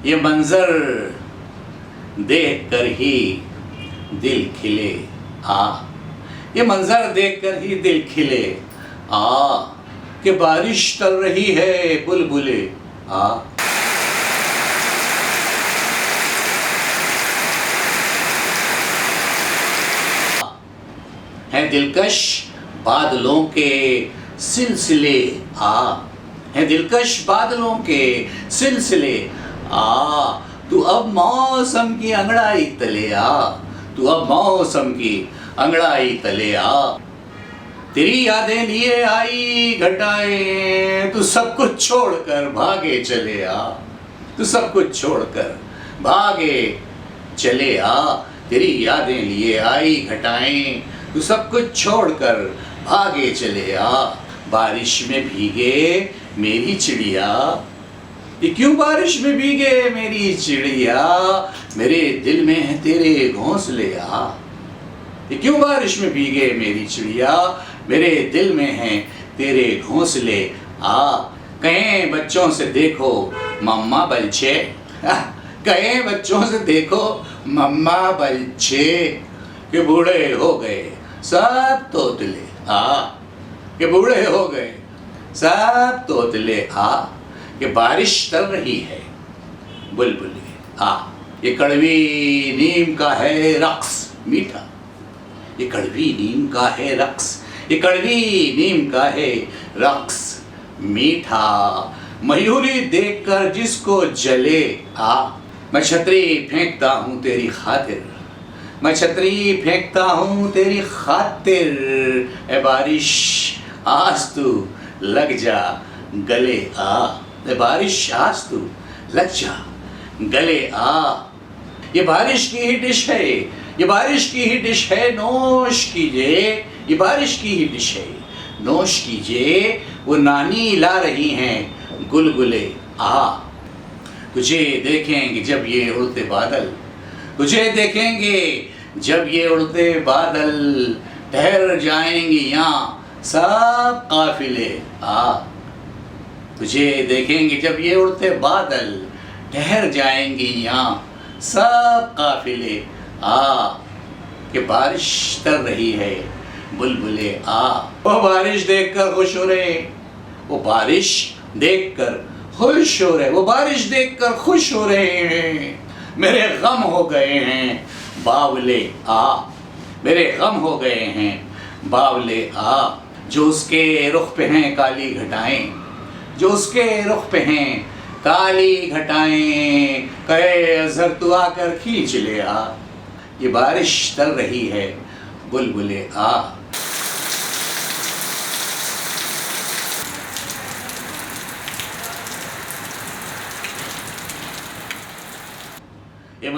ये मंजर देख कर ही दिल खिले आ, ये मंजर देख कर ही दिल खिले आ, कि बारिश चल रही है बुलबुले आ। है दिलकश बादलों के सिलसिले आ, है दिलकश बादलों के सिलसिले आ, तू अब मौसम की अंगड़ाई तले आ, तू अब मौसम की अंगड़ाई तले आ। तेरी यादें लिए आई घटाएं, तू सब कुछ छोड़कर भागे चले आ, तू सब कुछ छोड़कर भागे चले आ। तेरी यादें लिए आई घटाएं, तू सब कुछ छोड़कर भागे चले आ। बारिश में भीगे मेरी चिड़िया, ये क्यों बारिश में भीगे मेरी चिड़िया, मेरे दिल में है तेरे घोंसले आ। ये क्यों बारिश में भीगे मेरी चिड़िया, मेरे दिल में है तेरे घोंसले आ। कहें बच्चों से देखो मम्मा बलछे, कहें बच्चों से देखो मम्मा बलछे, कि बूढ़े हो गए सब तोतले आ, कि बूढ़े हो गए सब तोतले आ। कि बारिश चल रही है बुलबुले आ। ये कड़वी नीम का है रक्स मीठा, ये कड़वी नीम का है रक्स, ये कड़वी नीम का है रक्स मीठा। मयूरी देखकर जिसको जले आ, मैं छतरी फेंकता हूँ तेरी खातिर, मैं छतरी फेंकता हूँ तेरी खातिर। ए बारिश आज तू लग जा गले आ, ए बारिश आज तू लग जा गले आ। ये बारिश की ही डिश है, ये बारिश की ही डिश है, नोश कीजिए, ये बारिश की ही डिश है, नोश कीजिए। वो नानी ला रही हैं गुलगुले आ। तुझे देखेंगे जब ये उड़ते बादल, तुझे देखेंगे जब ये उड़ते बादल, ठहर जाएंगे यहाँ सब काफिले आ। तुझे देखेंगे जब ये उड़ते बादल, ठहर जाएंगे यहाँ सब काफिले आ। कि बारिश तर रही है बुलबुले आ। वो बारिश देखकर खुश हो रहे, वो बारिश देखकर खुश हो रहे, वो बारिश देखकर खुश हो रहे हैं। मेरे गम हो गए हैं बावले आ, मेरे गम हो गए हैं बावले आ। जो उसके रुख पे हैं काली घटाएं, जो उसके रुख पे हैं काली घटाएं, कहे अज़हर तू आकर खींच ले आ। ये बारिश चल रही है बुलबुले आ।